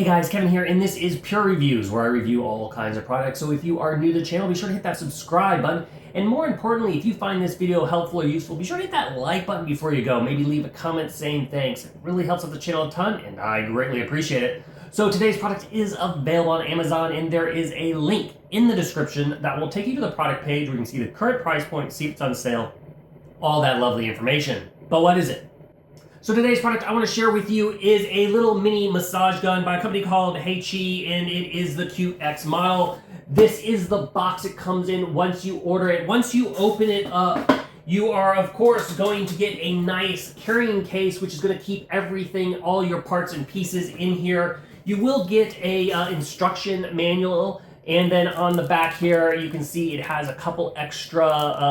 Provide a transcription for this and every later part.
Hey guys, Kevin here, and this is Pure Reviews, where I review all kinds of products. So if you are new to the channel, be sure to hit that subscribe button. And more importantly, if you find this video helpful or useful, be sure to hit that like button before you go. Maybe leave a comment saying thanks. It really helps out the channel a ton, and I greatly appreciate it. So today's product is available on Amazon, and there is a link in the description that will take you to the product page where you can see the current price point, see if it's on sale, all that lovely information. But what is it? So today's product I want to share with you is a little mini massage gun by a company called HEYCHY, and it is the QX model. This is the box it comes in once you order it. Once you open it up, you are of course going to get a nice carrying case, which is going to keep everything, all your parts and pieces in here. You will get a instruction manual, and then on the back here you can see it has a couple extra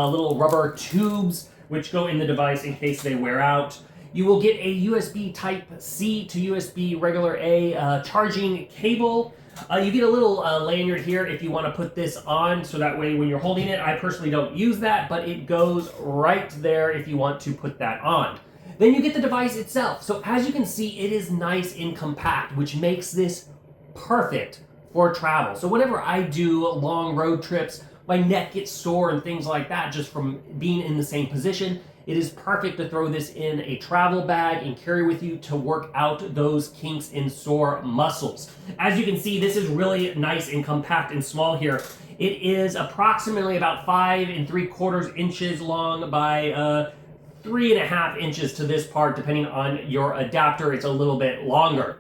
little rubber tubes which go in the device in case they wear out. You will get a USB Type-C to USB regular A charging cable. You get a little lanyard here if you want to put this on, so that way when you're holding it, I personally don't use that, but it goes right there if you want to put that on. Then you get the device itself. So as you can see, it is nice and compact, which makes this perfect for travel. So whenever I do long road trips, my neck gets sore and things like that just from being in the same position. It is perfect to throw this in a travel bag and carry with you to work out those kinks and sore muscles. As you can see, this is really nice and compact and small here. It is approximately about 5 3/4 inches long by 3.5 inches to this part, depending on your adapter. It's a little bit longer.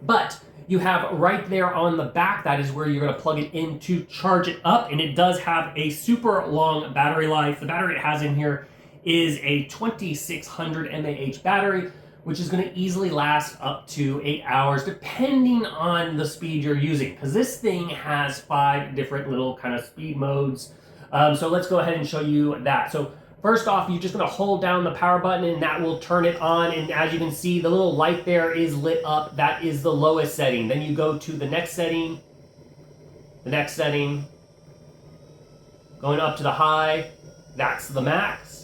But you have right there on the back, that is where you're going to plug it in to charge it up, and it does have a super long battery life. The battery it has in here is a 2600 mAh battery, which is going to easily last up to 8 hours, depending on the speed you're using, because this thing has 5 different little kind of speed modes. So let's go ahead and show you that. So first off, you're just going to hold down the power button, and that will turn it on. And as you can see, the little light there is lit up. That is the lowest setting. Then you go to the next setting, going up to the high, that's the max.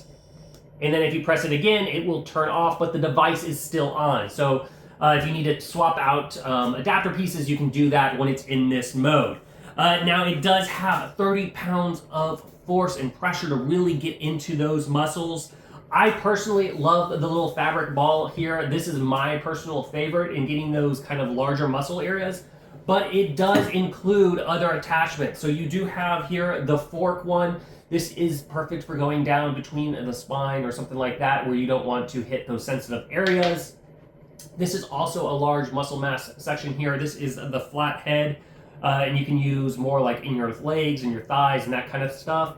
And then if you press it again, it will turn off, but the device is still on. So if you need to swap out adapter pieces, you can do that when it's in this mode. Now it does have 30 pounds of force and pressure to really get into those muscles. I personally love the little fabric ball here. This is my personal favorite in getting those kind of larger muscle areas, but it does include other attachments. So you do have here the fork one. This is perfect for going down between the spine or something like that where you don't want to hit those sensitive areas. This is also a large muscle mass section here. This is the flat head, and you can use more like in your legs and your thighs and that kind of stuff.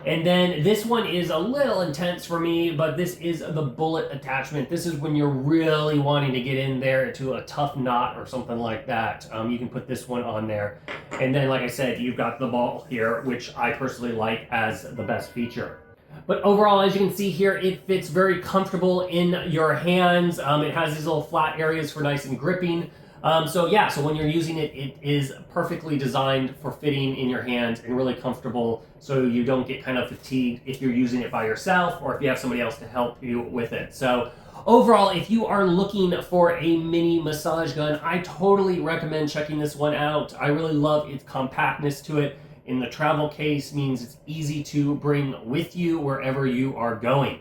And then this one is a little intense for me, but this is the bullet attachment. This is when you're really wanting to get in there to a tough knot or something like that. You can put this one on there. And then, like I said, you've got the ball here, which I personally like as the best feature. But overall, as you can see here, it fits very comfortable in your hands. It has these little flat areas for nice and gripping. So when you're using it, it is perfectly designed for fitting in your hands and really comfortable, so you don't get kind of fatigued if you're using it by yourself or if you have somebody else to help you with it. So overall, if you are looking for a mini massage gun, I totally recommend checking this one out. I really love its compactness to it. In the travel case means it's easy to bring with you wherever you are going.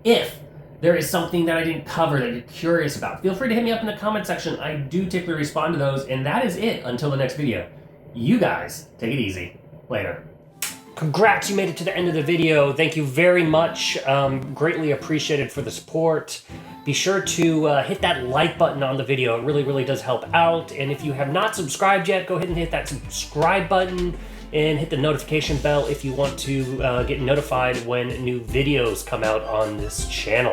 If there is something that I didn't cover that you're curious about, feel free to hit me up in the comment section. I do typically respond to those, and that is it until the next video. You guys, take it easy. Later. Congrats, you made it to the end of the video. Thank you very much. Greatly appreciated for the support. Be sure to hit that like button on the video. It really, really does help out. And if you have not subscribed yet, go ahead and hit that subscribe button and hit the notification bell if you want to get notified when new videos come out on this channel.